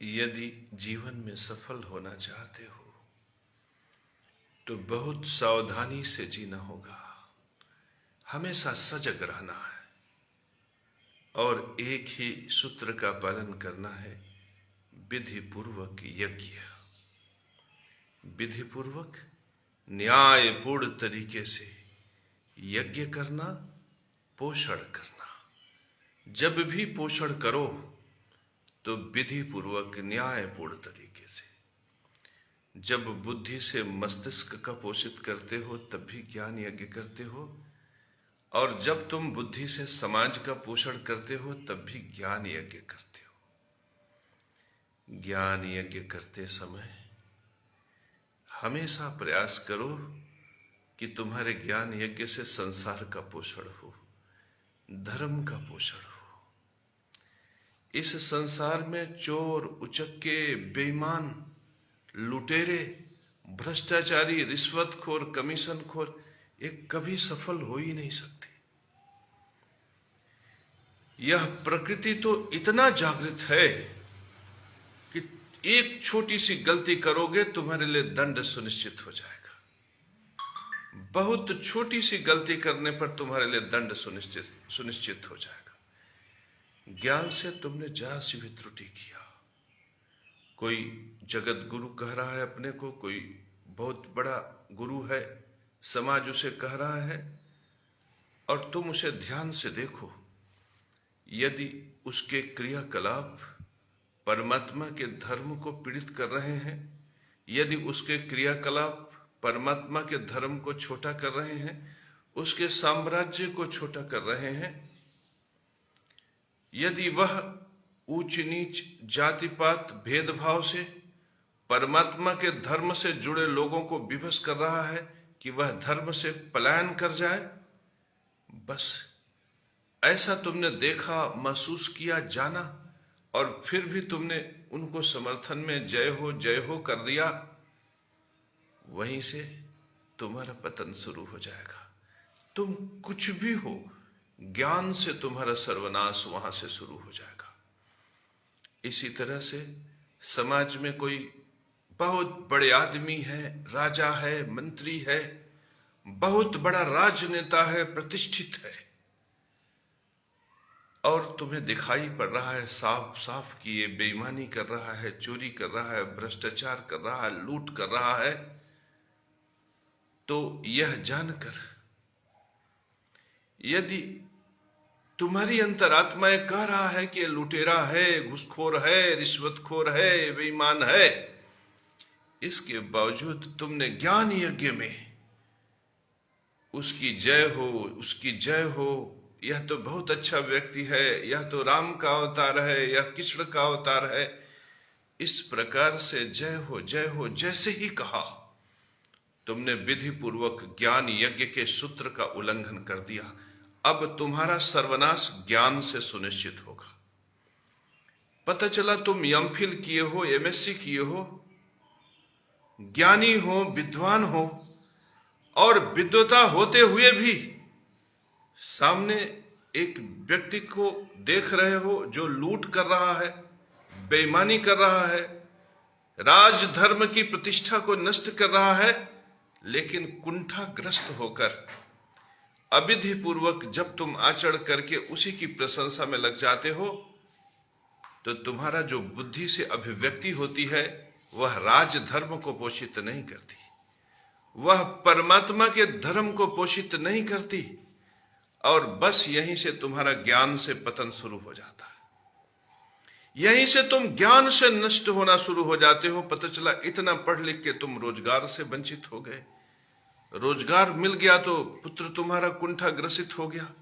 यदि जीवन में सफल होना चाहते हो तो बहुत सावधानी से जीना होगा। हमेशा सजग रहना है और एक ही सूत्र का पालन करना है, विधि पूर्वक यज्ञ, विधि पूर्वक न्यायपूर्ण तरीके से यज्ञ करना, पोषण करना। जब भी पोषण करो तो विधि पूर्वक न्यायपूर्ण तरीके से। जब बुद्धि से मस्तिष्क का पोषित करते हो तब भी ज्ञान यज्ञ करते हो, और जब तुम बुद्धि से समाज का पोषण करते हो तब भी ज्ञान यज्ञ करते हो। ज्ञान यज्ञ करते समय हमेशा प्रयास करो कि तुम्हारे ज्ञान यज्ञ से संसार का पोषण हो, धर्म का पोषण हो। इस संसार में चोर, उचक्के, बेईमान, लुटेरे, भ्रष्टाचारी, रिश्वतखोर, कमीशनखोर ये कभी सफल हो ही नहीं सकते। यह प्रकृति तो इतना जागृत है कि एक छोटी सी गलती करोगे तुम्हारे लिए दंड सुनिश्चित हो जाएगा। बहुत छोटी सी गलती करने पर तुम्हारे लिए दंड सुनिश्चित हो जाएगा। ज्ञान से तुमने जरा सी भी त्रुटि किया, कोई जगत गुरु कह रहा है अपने को, कोई बहुत बड़ा गुरु है, समाज उसे कह रहा है, और तुम उसे ध्यान से देखो। यदि उसके क्रियाकलाप परमात्मा के धर्म को पीड़ित कर रहे हैं, यदि उसके क्रियाकलाप परमात्मा के धर्म को छोटा कर रहे हैं, उसके साम्राज्य को छोटा कर रहे हैं, यदि वह ऊंच नीच, जाति पात, भेदभाव से परमात्मा के धर्म से जुड़े लोगों को विवश कर रहा है कि वह धर्म से पलायन कर जाए, बस ऐसा तुमने देखा, महसूस किया, जाना, और फिर भी तुमने उनको समर्थन में जय हो कर दिया, वहीं से तुम्हारा पतन शुरू हो जाएगा। तुम कुछ भी हो, ज्ञान से तुम्हारा सर्वनाश वहां से शुरू हो जाएगा। इसी तरह से समाज में कोई बहुत बड़े आदमी है, राजा है, मंत्री है, बहुत बड़ा राजनेता है, प्रतिष्ठित है, और तुम्हें दिखाई पड़ रहा है साफ साफ कि ये बेईमानी कर रहा है, चोरी कर रहा है, भ्रष्टाचार कर रहा है, लूट कर रहा है, तो यह जानकर यदि तुम्हारी अंतरात्मा कह रहा है कि ये लुटेरा है, घूसखोर है, रिश्वतखोर है, बेईमान है, इसके बावजूद तुमने ज्ञान यज्ञ में उसकी जय हो, उसकी जय हो, यह तो बहुत अच्छा व्यक्ति है, यह तो राम का अवतार है, यह कृष्ण का अवतार है, इस प्रकार से जय हो जैसे ही कहा, तुमने विधि पूर्वक ज्ञान यज्ञ के सूत्र का उल्लंघन कर दिया। अब तुम्हारा सर्वनाश ज्ञान से सुनिश्चित होगा। पता चला तुम एमफिल किए हो, एमएससी किए हो, ज्ञानी हो, विद्वान हो, और विद्वता होते हुए भी सामने एक व्यक्ति को देख रहे हो जो लूट कर रहा है, बेईमानी कर रहा है, राजधर्म की प्रतिष्ठा को नष्ट कर रहा है, लेकिन कुंठाग्रस्त होकर अविधि पूर्वक जब तुम आचरण करके उसी की प्रशंसा में लग जाते हो, तो तुम्हारा जो बुद्धि से अभिव्यक्ति होती है वह राजधर्म को पोषित नहीं करती, वह परमात्मा के धर्म को पोषित नहीं करती, और बस यहीं से तुम्हारा ज्ञान से पतन शुरू हो जाता है। यहीं से तुम ज्ञान से नष्ट होना शुरू हो जाते हो। पता चला इतना पढ़ लिख के तुम रोजगार से वंचित हो गए, रोजगार मिल गया तो पुत्र तुम्हारा कुंठाग्रसित हो गया,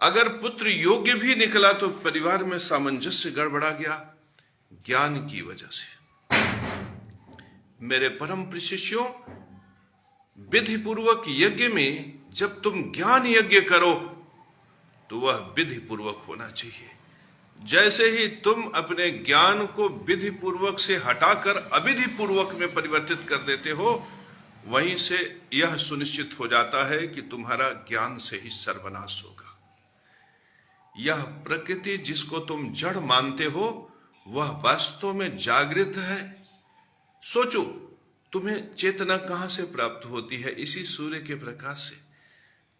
अगर पुत्र योग्य भी निकला तो परिवार में सामंजस्य गड़बड़ा गया, ज्ञान की वजह से। मेरे परम प्रिय शिष्यों, विधि पूर्वक यज्ञ में जब तुम ज्ञान यज्ञ करो तो वह विधि पूर्वक होना चाहिए। जैसे ही तुम अपने ज्ञान को विधि पूर्वक से हटाकर अविधि पूर्वक में परिवर्तित कर देते हो, वहीं से यह सुनिश्चित हो जाता है कि तुम्हारा ज्ञान से ही सर्वनाश होगा। यह प्रकृति जिसको तुम जड़ मानते हो, वह वास्तव में जागृत है। सोचो, तुम्हें चेतना कहां से प्राप्त होती है? इसी सूर्य के प्रकाश से।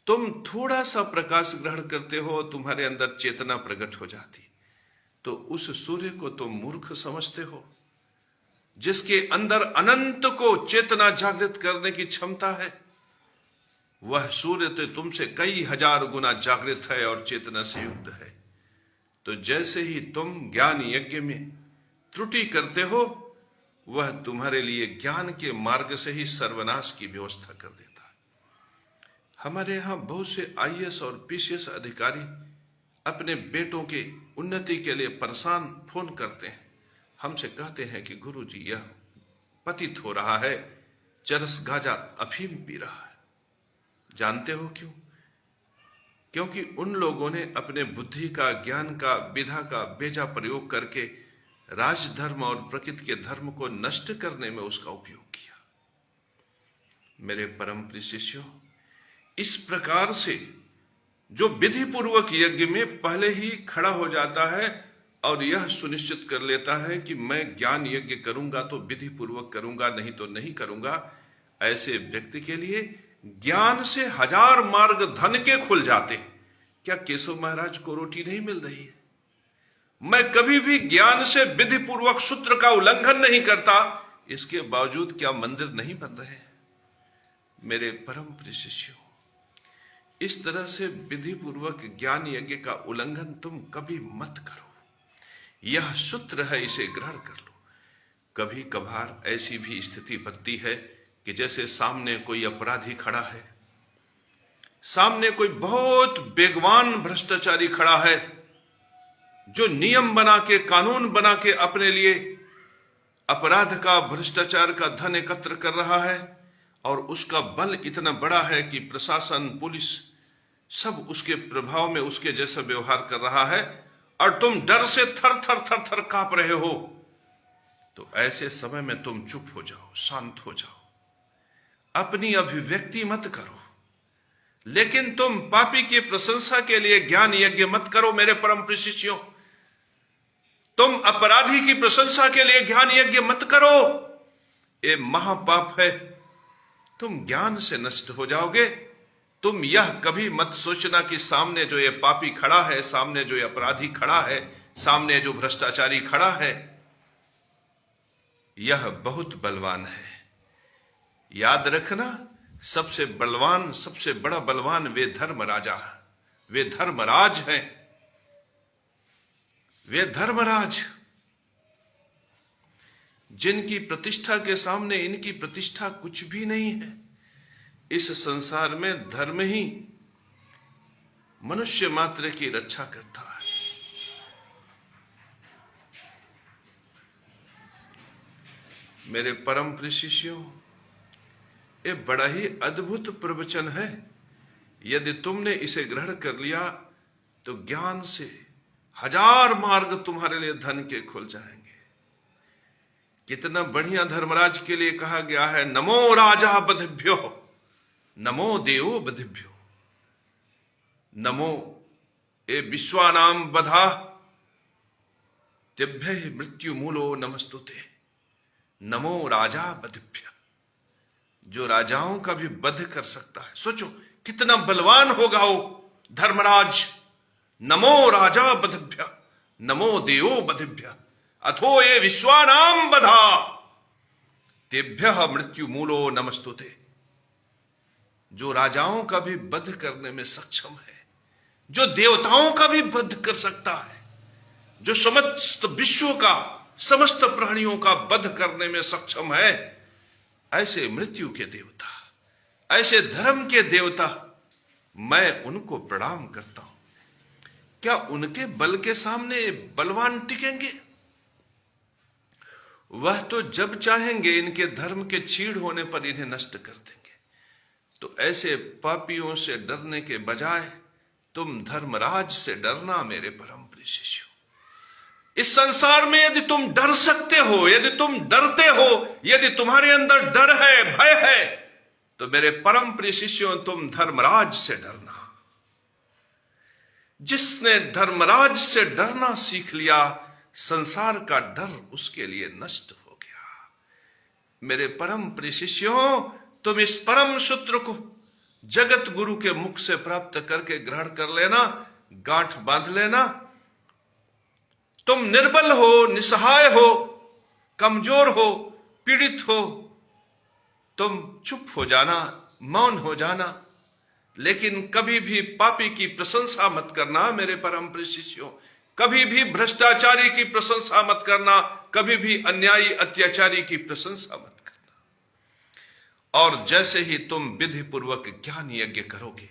तुम थोड़ा सा प्रकाश ग्रहण करते हो, तुम्हारे अंदर चेतना प्रकट हो जाती। तो उस सूर्य को तुम मूर्ख समझते हो, जिसके अंदर अनंत को चेतना जागृत करने की क्षमता है। वह सूर्य तो तुमसे कई हजार गुना जागृत है और चेतना से युक्त है। तो जैसे ही तुम ज्ञान यज्ञ में त्रुटि करते हो, वह तुम्हारे लिए ज्ञान के मार्ग से ही सर्वनाश की व्यवस्था कर देता है। हमारे यहां बहुत से आईएएस और पीसीएस अधिकारी अपने बेटों के उन्नति के लिए परेशान फोन करते हैं। हमसे कहते हैं कि गुरुजी, यह पतित हो रहा है, चरस गांजा अफीम पी रहा है। जानते हो क्यों? क्योंकि उन लोगों ने अपने बुद्धि का, ज्ञान का, विधा का बेजा प्रयोग करके राजधर्म और प्रकृति के धर्म को नष्ट करने में उसका उपयोग किया। मेरे परम प्रिय शिष्यों, इस प्रकार से जो विधि पूर्वक यज्ञ में पहले ही खड़ा हो जाता है और यह सुनिश्चित कर लेता है कि मैं ज्ञान यज्ञ करूंगा तो विधि पूर्वक करूंगा, नहीं तो नहीं करूंगा, ऐसे व्यक्ति के लिए ज्ञान से हजार मार्ग धन के खुल जाते हैं। क्या केशव महाराज को रोटी नहीं मिल रही है? मैं कभी भी ज्ञान से विधि पूर्वक सूत्र का उल्लंघन नहीं करता, इसके बावजूद क्या मंदिर नहीं बन रहे? मेरे परम प्रिय शिष्यों, इस तरह से विधि पूर्वक ज्ञान यज्ञ का उल्लंघन तुम कभी मत करो। यह सूत्र है, इसे ग्रहण कर लो। कभी कभार ऐसी भी स्थिति बनती है कि जैसे सामने कोई अपराधी खड़ा है, सामने कोई बहुत बेगवान भ्रष्टाचारी खड़ा है, जो नियम बना के, कानून बना के अपने लिए अपराध का, भ्रष्टाचार का धन एकत्र कर रहा है, और उसका बल इतना बड़ा है कि प्रशासन, पुलिस सब उसके प्रभाव में उसके जैसा व्यवहार कर रहा है, और तुम डर से थर थर थर थर कांप रहे हो। तो ऐसे समय में तुम चुप हो जाओ, शांत हो जाओ, अपनी अभिव्यक्ति मत करो। लेकिन तुम पापी की प्रशंसा के लिए ज्ञान यज्ञ मत करो। मेरे परम प्रिय शिष्यों, तुम अपराधी की प्रशंसा के लिए ज्ञान यज्ञ मत करो। ये महापाप है, तुम ज्ञान से नष्ट हो जाओगे। तुम यह कभी मत सोचना कि सामने जो ये पापी खड़ा है, सामने जो ये अपराधी खड़ा है, सामने जो भ्रष्टाचारी खड़ा है, यह बहुत बलवान है। याद रखना, सबसे बलवान, सबसे बड़ा बलवान वे धर्म राजा, वे धर्मराज हैं, वे धर्मराज, जिनकी प्रतिष्ठा के सामने इनकी प्रतिष्ठा कुछ भी नहीं है। इस संसार में धर्म ही मनुष्य मात्र की रक्षा करता है। मेरे परम प्रिय शिष्यों, ये बड़ा ही अद्भुत प्रवचन है। यदि तुमने इसे ग्रहण कर लिया तो ज्ञान से हजार मार्ग तुम्हारे लिए धन के खुल जाएंगे। कितना बढ़िया धर्मराज के लिए कहा गया है, नमो राजा बधिभ्यो, नमो देवो बधिभ्यो, नमो ए विश्वानाम बधा, तेभ्य मृत्यु मूलो नमस्तुते, नमो राजा बधिभ्य। जो राजाओं का भी वध कर सकता है। सोचो कितना बलवान होगा वो धर्मराज। नमो राजा बधिभ्य, नमो देवो बधिभ्य, अथो ये विश्वानाम बधा, तेभ्य मृत्यु मूलो नमस्तुते। जो राजाओं का भी वध करने में सक्षम है, जो देवताओं का भी वध कर सकता है, जो समस्त विश्व का, समस्त प्राणियों का वध करने में सक्षम है, ऐसे मृत्यु के देवता, ऐसे धर्म के देवता, मैं उनको प्रणाम करता हूं। क्या उनके बल के सामने बलवान टिकेंगे? वह तो जब चाहेंगे इनके धर्म के छीड़ होने पर इन्हें नष्ट कर देंगे। तो ऐसे पापियों से डरने के बजाय तुम धर्मराज से डरना। मेरे परम प्रिय शिष्यों, इस संसार में यदि तुम डर सकते हो, यदि तुम डरते हो, यदि तुम्हारे अंदर डर है, भय है, तो मेरे परम प्रिय शिष्यों, तुम धर्मराज से डरना। जिसने धर्मराज से डरना सीख लिया, संसार का डर उसके लिए नष्ट हो गया। मेरे परम प्रिय शिष्यों, तुम इस परम सूत्र को जगत गुरु के मुख से प्राप्त करके ग्रहण कर लेना, गांठ बांध लेना। तुम निर्बल हो, निसहाय हो, कमजोर हो, पीड़ित हो, तुम चुप हो जाना, मौन हो जाना, लेकिन कभी भी पापी की प्रशंसा मत करना मेरे परम प्रिय शिष्यों। कभी भी भ्रष्टाचारी की प्रशंसा मत करना, कभी भी अन्यायी अत्याचारी की प्रशंसा मत करना। और जैसे ही तुम विधि पूर्वक ज्ञान यज्ञ करोगे,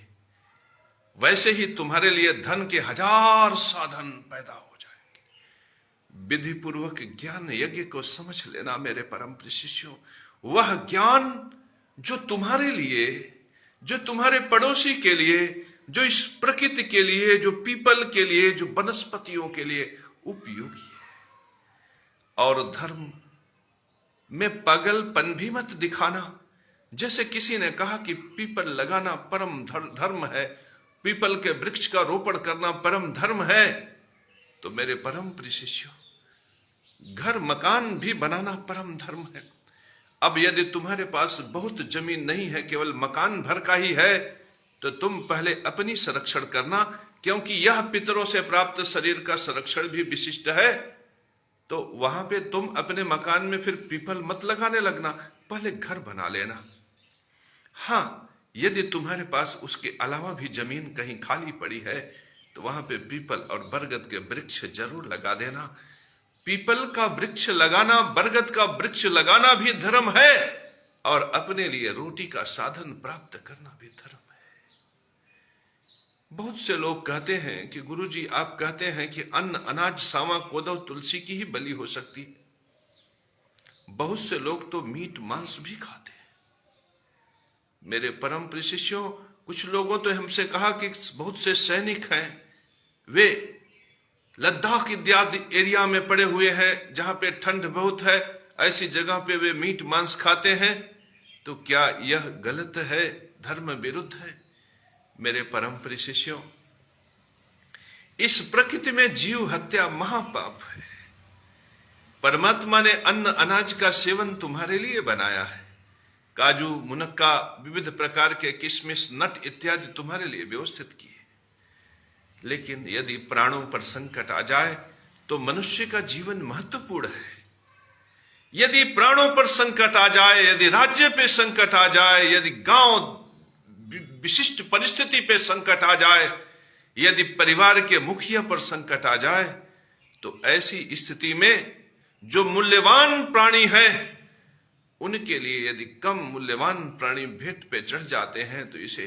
वैसे ही तुम्हारे लिए धन के 1000 साधन पैदा हो जाएंगे। विधि पूर्वक ज्ञान यज्ञ को समझ लेना मेरे परम प्रिय शिष्यों। वह ज्ञान जो तुम्हारे लिए, जो तुम्हारे पड़ोसी के लिए, जो इस प्रकृति के लिए, जो पीपल के लिए, जो वनस्पतियों के लिए उपयोगी है। और धर्म में पागलपन भी मत दिखाना। जैसे किसी ने कहा कि पीपल लगाना परम धर्म है, पीपल के वृक्ष का रोपण करना परम धर्म है, तो मेरे परम प्रिय शिष्यों, घर मकान भी बनाना परम धर्म है। अब यदि तुम्हारे पास बहुत जमीन नहीं है, केवल मकान भर का ही है, तो तुम पहले अपनी संरक्षण करना, क्योंकि यह पितरों से प्राप्त शरीर का संरक्षण भी विशिष्ट है। तो वहां पे तुम अपने मकान में फिर पीपल मत लगाने लगना, पहले घर बना लेना। हां, यदि तुम्हारे पास उसके अलावा भी जमीन कहीं खाली पड़ी है, तो वहां पे पीपल और बरगद के वृक्ष जरूर लगा देना। पीपल का वृक्ष लगाना, बरगद का वृक्ष लगाना भी धर्म है, और अपने लिए रोटी का साधन प्राप्त करना भी धर्म है। बहुत से लोग कहते हैं कि गुरुजी, आप कहते हैं कि अन्न, अनाज, सावा, कोदव, तुलसी की ही बलि हो सकती है। बहुत से लोग तो मीट मांस भी खाते हैं। मेरे परम प्रिय शिष्यों, कुछ लोगों तो हमसे कहा कि बहुत से सैनिक हैं, वे लद्दाख इत्यादि एरिया में पड़े हुए हैं जहां पे ठंड बहुत है, ऐसी जगह पे वे मीट मांस खाते हैं। तो क्या यह गलत है, धर्म विरुद्ध है? मेरे परम प्रिय शिष्यों, इस प्रकृति में जीव हत्या महापाप है। परमात्मा ने अन्न अनाज का सेवन तुम्हारे लिए बनाया है। काजू, मुनक्का, विविध प्रकार के किशमिश, नट इत्यादि तुम्हारे लिए व्यवस्थित किए। लेकिन यदि प्राणों पर संकट आ जाए तो मनुष्य का जीवन महत्वपूर्ण है। यदि प्राणों पर संकट आ जाए, यदि राज्य पे संकट आ जाए, यदि गांव विशिष्ट परिस्थिति पे संकट आ जाए, यदि परिवार के मुखिया पर संकट आ जाए, तो ऐसी स्थिति में जो मूल्यवान प्राणी है, उनके लिए यदि कम मूल्यवान प्राणी भेंट पे चढ़ जाते हैं, तो इसे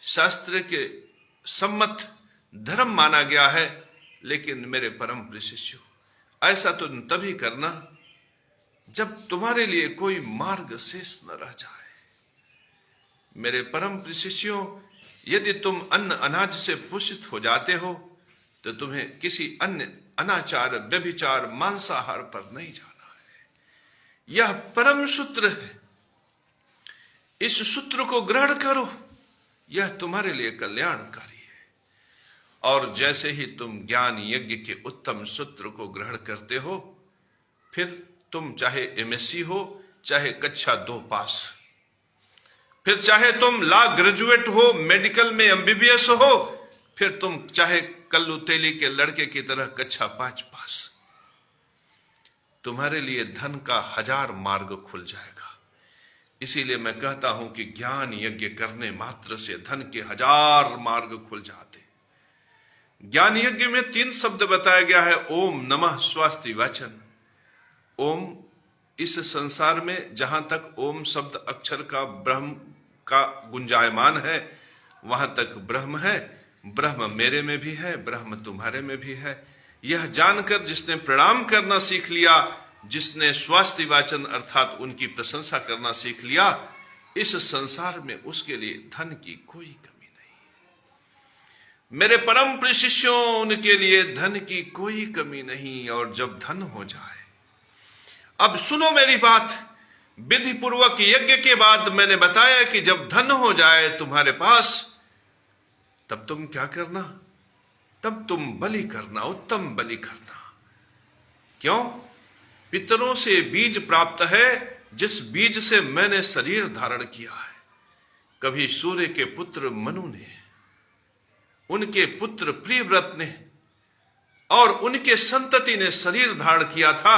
शास्त्र के सम्मत धर्म माना गया है। लेकिन मेरे परम प्रिय शिष्यों, ऐसा तो तभी करना जब तुम्हारे लिए कोई मार्ग शेष न रह जाए। मेरे परम प्रिय शिष्यों, यदि तुम अन्न अनाज से पोषित हो जाते हो, तो तुम्हें किसी अन्य अनाचार, व्यभिचार, मांसाहार पर नहीं जाना है। यह परम सूत्र है। इस सूत्र को ग्रहण करो, यह तुम्हारे लिए कल्याणकारी है। और जैसे ही तुम ज्ञान यज्ञ के उत्तम सूत्र को ग्रहण करते हो, फिर तुम चाहे एमएससी हो, चाहे कक्षा 2 पास, फिर चाहे तुम लॉ ग्रेजुएट हो, मेडिकल में एमबीबीएस हो, फिर तुम चाहे कल्लू तेली के लड़के की तरह कक्षा 5 पास, तुम्हारे लिए धन का 1000 मार्ग खुल जाएगा। इसीलिए मैं कहता हूं कि ज्ञान यज्ञ करने मात्र से धन के 1000 मार्ग खुल जाते। ज्ञान यज्ञ में 3 शब्द बताया गया है, ओम नमः स्वास्ति वचन। ओम, इस संसार में जहां तक ओम शब्द अक्षर का ब्रह्म का गुंजायमान है, वहां तक ब्रह्म है। ब्रह्म मेरे में भी है, ब्रह्म तुम्हारे में भी है। यह जानकर जिसने प्रणाम करना सीख लिया, जिसने स्वास्ति वाचन अर्थात उनकी प्रशंसा करना सीख लिया, इस संसार में उसके लिए धन की कोई कमी नहीं। मेरे परम प्रिय शिष्यों, उनके लिए धन की कोई कमी नहीं। और जब धन हो जाए, अब सुनो मेरी बात, विधि पूर्वक यज्ञ के बाद मैंने बताया कि जब धन हो जाए तुम्हारे पास, तब तुम क्या करना? तब तुम बलि करना, उत्तम बलि करना। क्यों? पितरों से बीज प्राप्त है, जिस बीज से मैंने शरीर धारण किया है। कभी सूर्य के पुत्र मनु ने, उनके पुत्र प्रियव्रत ने और उनके संतति ने शरीर धारण किया था,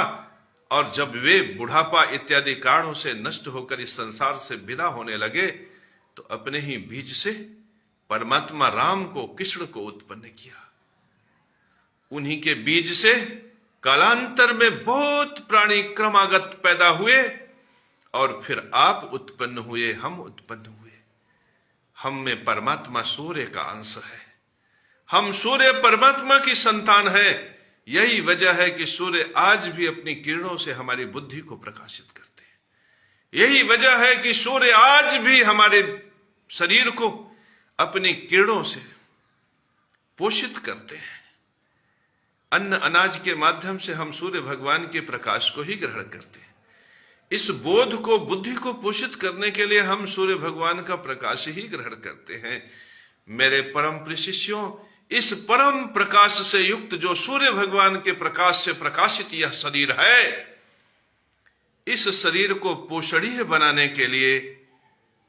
और जब वे बुढ़ापा इत्यादि कारणों से नष्ट होकर इस संसार से विदा होने लगे, तो अपने ही बीज से परमात्मा राम को, कृष्ण को उत्पन्न किया। उन्हीं के बीज से कालांतर में बहुत प्राणी क्रमागत पैदा हुए, और फिर आप उत्पन्न हुए, हम उत्पन्न हुए। हम में परमात्मा सूर्य का अंश है, हम सूर्य परमात्मा की संतान है। यही वजह है कि सूर्य आज भी अपनी किरणों से हमारी बुद्धि को प्रकाशित करते हैं। यही वजह है कि सूर्य आज भी हमारे शरीर को अपनी किरणों से पोषित करते हैं। अन्न अनाज के माध्यम से हम सूर्य भगवान के प्रकाश को ही ग्रहण करते हैं। इस बोध को, बुद्धि को पोषित करने के लिए हम सूर्य भगवान का प्रकाश ही ग्रहण करते हैं। मेरे परम प्रिय शिष्यों, इस परम प्रकाश से युक्त जो सूर्य भगवान के प्रकाश से प्रकाशित यह शरीर है, इस शरीर को पोषणीय बनाने के लिए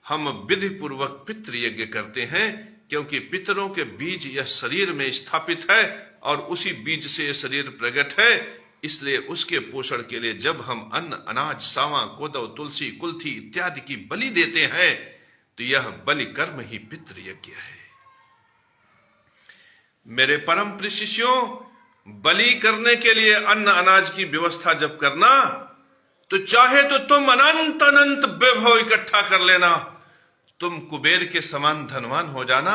हम विधि पूर्वक पितृ यज्ञ करते हैं, क्योंकि पितरों के बीज यह शरीर में स्थापित है और उसी बीज से यह शरीर प्रकट है। इसलिए उसके पोषण के लिए जब हम अन्न अनाज, सावा, कोदव, तुलसी, कुल्थी इत्यादि की बलि देते हैं, तो यह बलि कर्म ही पितृ यज्ञ है। मेरे परम प्रिय शिष्यों, बलि करने के लिए अन्न अनाज की व्यवस्था जब करना, तो चाहे तो तुम अनंत अनंत वैभव इकट्ठा कर लेना, तुम कुबेर के समान धनवान हो जाना,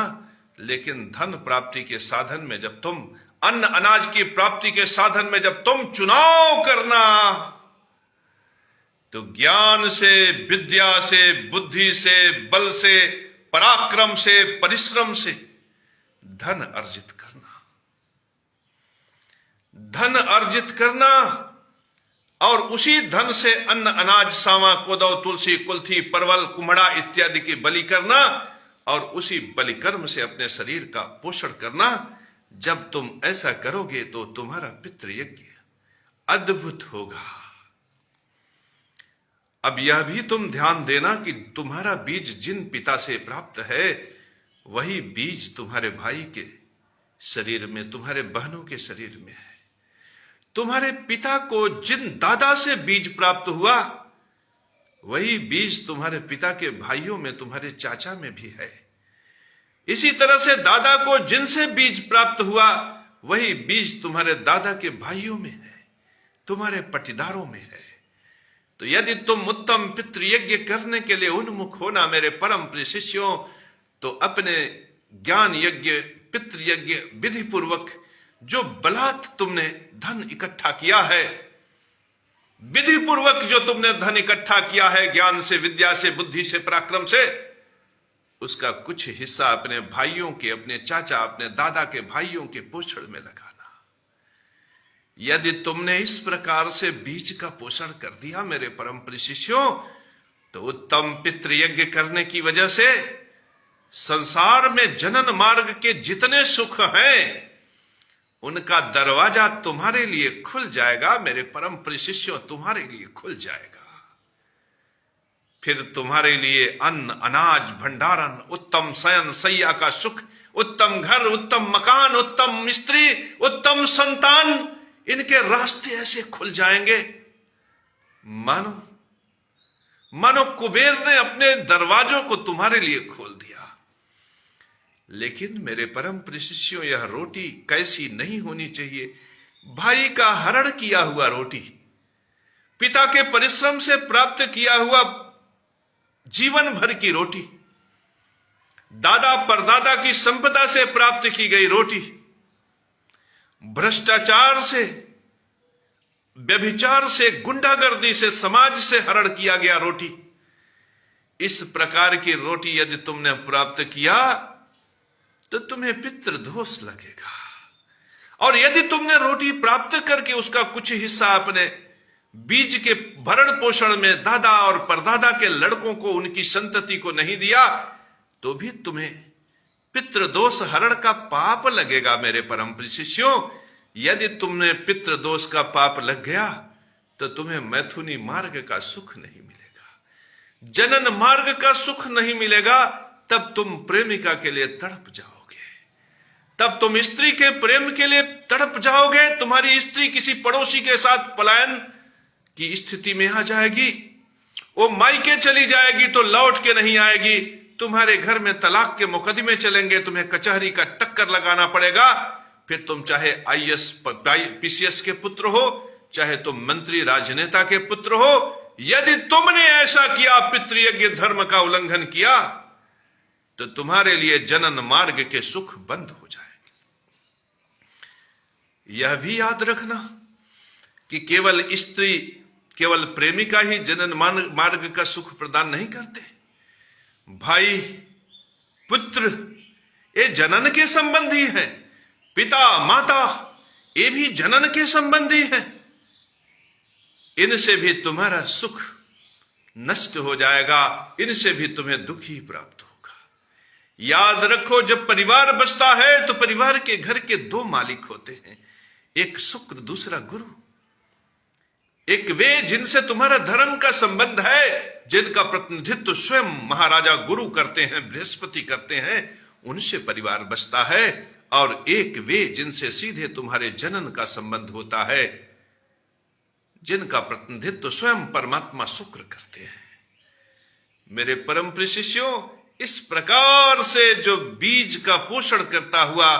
लेकिन धन प्राप्ति के साधन में जब तुम, अन्न अनाज की प्राप्ति के साधन में जब तुम चुनाव करना, तो ज्ञान से, विद्या से, बुद्धि से, बल से, पराक्रम से, परिश्रम से धन अर्जित करना। धन अर्जित करना और उसी धन से अन्न अनाज, सावा, कोदव, तुलसी, कुल्थी, परवल, कुम्हड़ा इत्यादि की बलि करना, और उसी बलि कर्म से अपने शरीर का पोषण करना। जब तुम ऐसा करोगे तो तुम्हारा पितृ यज्ञ अद्भुत होगा। अब यह भी तुम ध्यान देना कि तुम्हारा बीज जिन पिता से प्राप्त है, वही बीज तुम्हारे भाई के शरीर में, तुम्हारे बहनों के शरीर में है। तुम्हारे पिता को जिन दादा से बीज प्राप्त हुआ, वही बीज तुम्हारे पिता के भाइयों में, तुम्हारे चाचा में भी है। इसी तरह से दादा को जिनसे बीज प्राप्त हुआ, वही बीज तुम्हारे दादा के भाइयों में है, तुम्हारे पटीदारों में है। तो यदि तुम उत्तम पितृ यज्ञ करने के लिए उन्मुख होना मेरे परम प्रिय शिष्यों, तो अपने ज्ञान यज्ञ, पितृ यज्ञ विधि पूर्वक जो बलात् तुमने धन इकट्ठा किया है, विधि पूर्वक जो तुमने धन इकट्ठा किया है, ज्ञान से, विद्या से, बुद्धि से, पराक्रम से, उसका कुछ हिस्सा अपने भाइयों के, अपने चाचा, अपने दादा के भाइयों के पोषण में लगाना। यदि तुमने इस प्रकार से बीज का पोषण कर दिया मेरे परम प्रिय शिष्यों, तो उत्तम पितृ यज्ञ करने की वजह से संसार में जनन मार्ग के जितने सुख हैं, उनका दरवाजा तुम्हारे लिए खुल जाएगा मेरे परम प्रिय शिष्यों, तुम्हारे लिए खुल जाएगा। फिर तुम्हारे लिए अन्न अनाज, भंडारण, उत्तम शयन शैया का सुख, उत्तम घर, उत्तम मकान, उत्तम स्त्री, उत्तम संतान, इनके रास्ते ऐसे खुल जाएंगे मानो कुबेर ने अपने दरवाजों को तुम्हारे लिए खोल दिया। लेकिन मेरे परम प्रिय शिष्यों, यह रोटी कैसी नहीं होनी चाहिए? भाई का हरण किया हुआ रोटी, पिता के परिश्रम से प्राप्त किया हुआ जीवन भर की रोटी, दादा परदादा की संपदा से प्राप्त की गई रोटी, भ्रष्टाचार से, व्यभिचार से, गुंडागर्दी से, समाज से हरण किया गया रोटी, इस प्रकार की रोटी यदि तुमने प्राप्त किया तो तुम्हें पितृदोष लगेगा। और यदि तुमने रोटी प्राप्त करके उसका कुछ हिस्सा अपने बीज के भरण पोषण में दादा और परदादा के लड़कों को, उनकी संतति को नहीं दिया, तो भी तुम्हें पितृदोष हरण का पाप लगेगा मेरे परम प्रिय शिष्यों। यदि तुमने पितृ दोष का पाप लग गया तो तुम्हें मैथुनी मार्ग का सुख नहीं मिलेगा, जनन मार्ग का सुख नहीं मिलेगा। तब तुम प्रेमिका के लिए तड़प जाओगे, तब तुम स्त्री के प्रेम के लिए तड़प जाओगे। तुम्हारी स्त्री किसी पड़ोसी के साथ पलायन की स्थिति में आ जाएगी, वो मायके चली जाएगी तो लौट के नहीं आएगी। तुम्हारे घर में तलाक के मुकदमे चलेंगे, तुम्हें कचहरी का टक्कर लगाना पड़ेगा। फिर तुम चाहे आईएएस पीसीएस के पुत्र हो, चाहे तुम मंत्री राजनेता के पुत्र हो, यदि तुमने ऐसा किया, पितृयज्ञ धर्म का उल्लंघन किया, तो तुम्हारे लिए जनन मार्ग के सुख बंद हो जाएंगे। यह भी याद रखना कि केवल स्त्री, केवल प्रेमिका ही जनन मार्ग का सुख प्रदान नहीं करते। भाई पुत्र ये जनन के संबंधी हैं, पिता माता ये भी जनन के संबंधी हैं। इनसे भी तुम्हारा सुख नष्ट हो जाएगा, इनसे भी तुम्हें दुख ही प्राप्त होगा। याद रखो, जब परिवार बसता है तो परिवार के घर के दो मालिक होते हैं, एक शुक्र, दूसरा गुरु। एक वे जिनसे तुम्हारा धर्म का संबंध है, जिनका प्रतिनिधित्व स्वयं महाराजा गुरु करते हैं, बृहस्पति करते हैं, उनसे परिवार बसता है। और एक वे जिनसे सीधे तुम्हारे जनन का संबंध होता है, जिनका प्रतिनिधित्व स्वयं परमात्मा शुक्र करते हैं। मेरे परम प्रिय शिष्यों, इस प्रकार से जो बीज का पोषण करता हुआ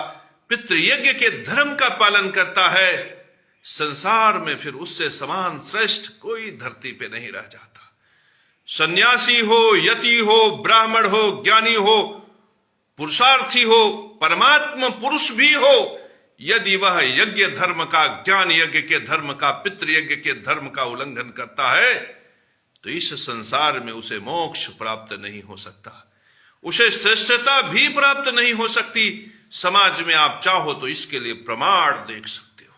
पितृयज्ञ के धर्म का पालन करता है, संसार में फिर उससे समान श्रेष्ठ कोई धरती पे नहीं रह जाता। सन्यासी हो, यति हो, ब्राह्मण हो, ज्ञानी हो, पुरुषार्थी हो, परमात्मा पुरुष भी हो, यदि वह यज्ञ धर्म का, ज्ञान यज्ञ के धर्म का, पितृयज्ञ के धर्म का उल्लंघन करता है, तो इस संसार में उसे मोक्ष प्राप्त नहीं हो सकता, उसे श्रेष्ठता भी प्राप्त नहीं हो सकती। समाज में आप चाहो तो इसके लिए प्रमाण देख सकते हो।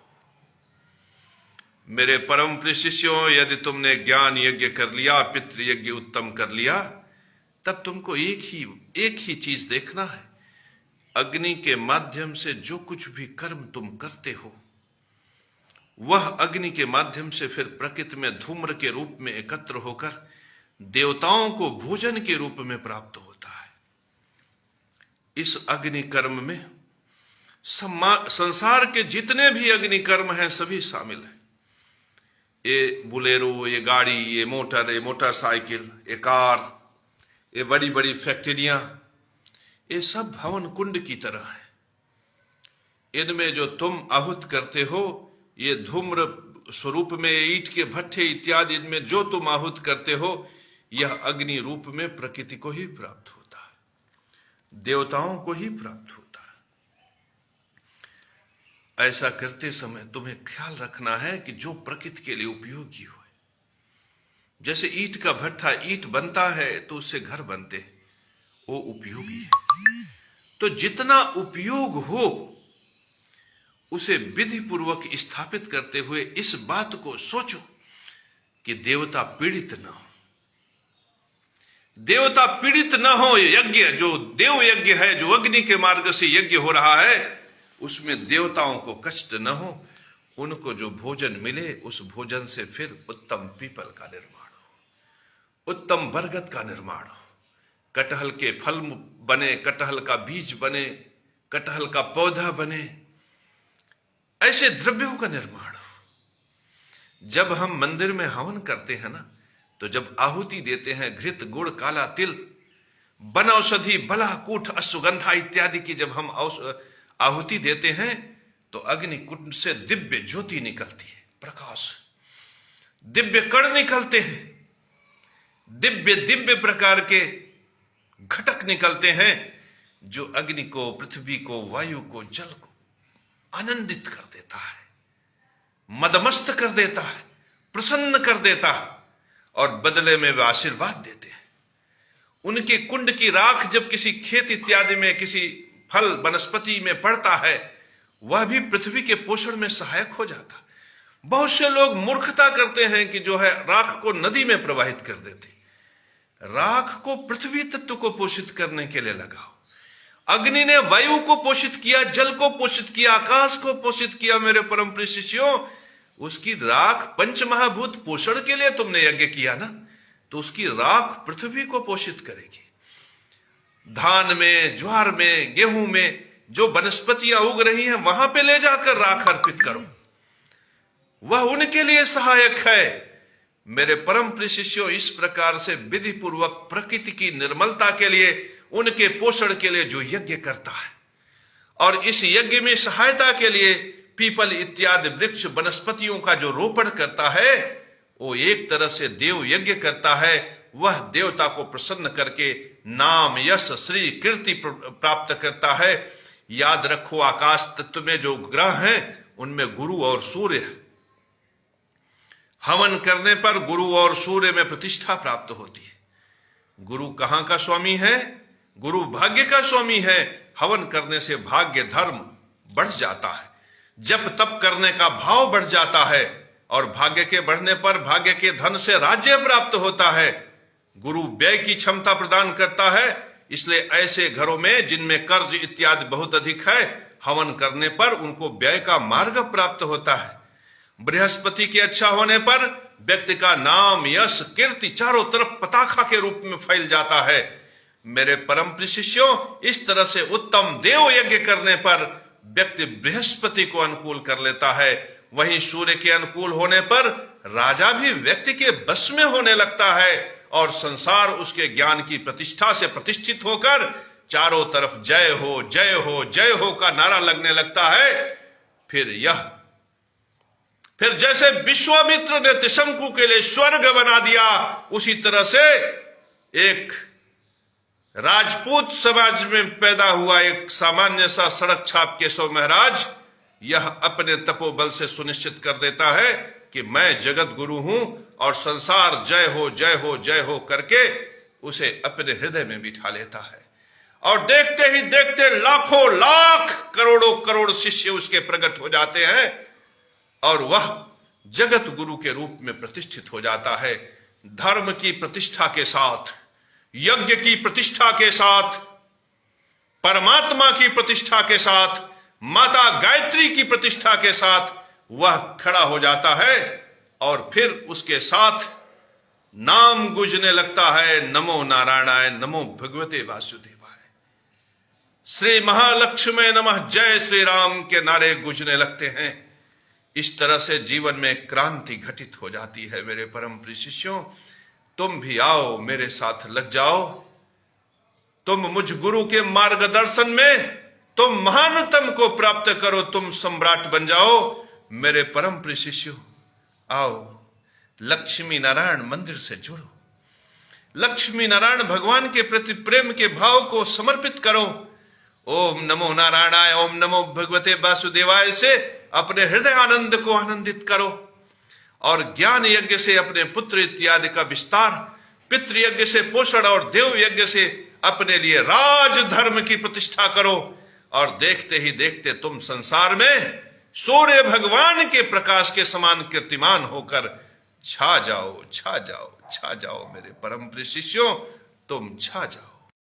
मेरे परम प्रिय शिष्यों, यदि तुमने ज्ञान यज्ञ कर लिया, पितृयज्ञ उत्तम कर लिया, तब तुमको एक ही चीज देखना है। अग्नि के माध्यम से जो कुछ भी कर्म तुम करते हो, वह अग्नि के माध्यम से फिर प्रकृति में धूम्र के रूप में एकत्र होकर देवताओं को भोजन के रूप में प्राप्त होता है। इस अग्नि कर्म में संसार के जितने भी अग्नि कर्म हैं सभी शामिल हैं। ये बुलेरो, ये गाड़ी, ये मोटर, ये मोटरसाइकिल, ये कार, ये बड़ी बड़ी फैक्ट्रियां, ये सब हवन कुंड की तरह है। इनमें जो तुम आहुत करते हो, ये धूम्र स्वरूप में ईंट के भट्ठे इत्यादि, इनमें जो तुम आहुत करते हो, यह अग्नि रूप में प्रकृति को ही प्राप्त होता है, देवताओं को ही प्राप्त होता है। ऐसा करते समय तुम्हें ख्याल रखना है कि जो प्रकृति के लिए उपयोगी हो, जैसे ईंट का भट्ठा, ईंट बनता है तो उससे घर बनते हैं, वो उपयोगी है। तो जितना उपयोग हो उसे विधि पूर्वक स्थापित करते हुए इस बात को सोचो कि देवता पीड़ित न हो, देवता पीड़ित न हो। यज्ञ जो देव यज्ञ है, जो अग्नि के मार्ग से यज्ञ हो रहा है, उसमें देवताओं को कष्ट न हो, उनको जो भोजन मिले उस भोजन से फिर उत्तम पीपल का निर्माण हो, उत्तम बरगद का निर्माण हो, कटहल के फल बने, कटहल का बीज बने, कटहल का पौधा बने, ऐसे द्रव्यों का निर्माण हो। जब हम मंदिर में हवन करते हैं ना, तो जब आहुति देते हैं, घृत, गुड़, काला तिल, वन औषधि, बला, कूठ, अश्वगंधा इत्यादि की जब हम आहुति देते हैं, तो अग्नि कुंड से दिव्य ज्योति निकलती है, प्रकाश, दिव्य कण निकलते हैं, दिव्य दिव्य प्रकार के घटक निकलते हैं, जो अग्नि को, पृथ्वी को, वायु को, जल को आनंदित कर देता है, मदमस्त कर देता है, प्रसन्न कर देता है, और बदले में वे आशीर्वाद देते हैं। उनके कुंड की राख जब किसी खेत इत्यादि में, किसी फल वनस्पति में पड़ता है, वह भी पृथ्वी के पोषण में सहायक हो जाता। बहुत से लोग मूर्खता करते हैं कि जो है राख को नदी में प्रवाहित कर देते। राख को पृथ्वी तत्व को पोषित करने के लिए लगाओ। अग्नि ने वायु को पोषित किया, जल को पोषित किया, आकाश को पोषित किया। मेरे परम प्रिय शिष्यों, उसकी राख पंचमहाभूत पोषण के लिए तुमने यज्ञ किया ना, तो उसकी राख पृथ्वी को पोषित करेगी। धान में, ज्वार में, गेहूं में जो वनस्पतियां उग रही हैं, वहां पे ले जाकर राख अर्पित करो, वह उनके लिए सहायक है। मेरे परम प्रिय शिष्यों, इस प्रकार से विधि पूर्वक प्रकृति की निर्मलता के लिए, उनके पोषण के लिए जो यज्ञ करता है, और इस यज्ञ में सहायता के लिए पीपल इत्यादि वृक्ष वनस्पतियों का जो रोपण करता है, वो एक तरह से देव यज्ञ करता है। वह देवता को प्रसन्न करके नाम, यश, श्री, कीर्ति प्राप्त करता है। याद रखो, आकाश तत्व में जो ग्रह हैं, उनमें गुरु और सूर्य है। हवन करने पर गुरु और सूर्य में प्रतिष्ठा प्राप्त होती है। गुरु कहां का स्वामी है? गुरु भाग्य का स्वामी है। हवन करने से भाग्य धर्म बढ़ जाता है, जप तप करने का भाव बढ़ जाता है, और भाग्य के बढ़ने पर भाग्य के धन से राज्य प्राप्त होता है। गुरु व्यय की क्षमता प्रदान करता है। इसलिए ऐसे घरों में जिनमें कर्ज इत्यादि बहुत अधिक है, हवन करने पर उनको व्यय का मार्ग प्राप्त होता है। बृहस्पति के अच्छा होने पर व्यक्ति का नाम, यश, कीर्ति चारों तरफ पताखा के रूप में फैल जाता है। मेरे परम प्रिय शिष्यों, इस तरह से उत्तम देव यज्ञ करने पर व्यक्ति बृहस्पति को अनुकूल कर लेता है। वहीं सूर्य के अनुकूल होने पर राजा भी व्यक्ति के बस में होने लगता है, और संसार उसके ज्ञान की प्रतिष्ठा से प्रतिष्ठित होकर चारों तरफ जय हो, जय हो, जय हो का नारा लगने लगता है। फिर जैसे विश्वामित्र ने त्रिशंकु के लिए स्वर्ग बना दिया, उसी तरह से एक राजपूत समाज में पैदा हुआ एक सामान्य सा सड़क छाप केशव महाराज, यह अपने तपोबल से सुनिश्चित कर देता है कि मैं जगत गुरु हूं, और संसार जय हो, जय हो, जय हो करके उसे अपने हृदय में बिठा लेता है। और देखते ही देखते लाखों लाख, करोड़ों करोड़ शिष्य उसके प्रकट हो जाते हैं, और वह जगत गुरु के रूप में प्रतिष्ठित हो जाता है। धर्म की प्रतिष्ठा के साथ, यज्ञ की प्रतिष्ठा के साथ, परमात्मा की प्रतिष्ठा के साथ, माता गायत्री की प्रतिष्ठा के साथ वह खड़ा हो जाता है, और फिर उसके साथ नाम गूंजने लगता है, नमो नारायणाय, नमो भगवते वासुदेवाय, श्री महालक्ष्मी नमः, जय श्री राम के नारे गूंजने लगते हैं। इस तरह से जीवन में क्रांति घटित हो जाती है। मेरे परम प्रिय शिष्यों, तुम भी आओ, मेरे साथ लग जाओ। तुम मुझ गुरु के मार्गदर्शन में तुम महानतम को प्राप्त करो, तुम सम्राट बन जाओ। मेरे परम प्रिय शिष्यों, आओ, लक्ष्मी नारायण मंदिर से जुड़ो। लक्ष्मी नारायण भगवान के प्रति प्रेम के भाव को समर्पित करो। ओम नमो नारायणाय, ओम नमो भगवते वासुदेवाय से अपने हृदय आनंद को आनंदित करो, और ज्ञान यज्ञ से अपने पुत्र इत्यादि का विस्तार, पितृ यज्ञ से पोषण, और देव यज्ञ से अपने लिए राज धर्म की प्रतिष्ठा करो। और देखते ही देखते तुम संसार में सूर्य भगवान के प्रकाश के समान कीर्तिमान होकर छा जाओ, छा जाओ, छा जाओ। मेरे परम प्रिय शिष्यों, तुम छा जाओ।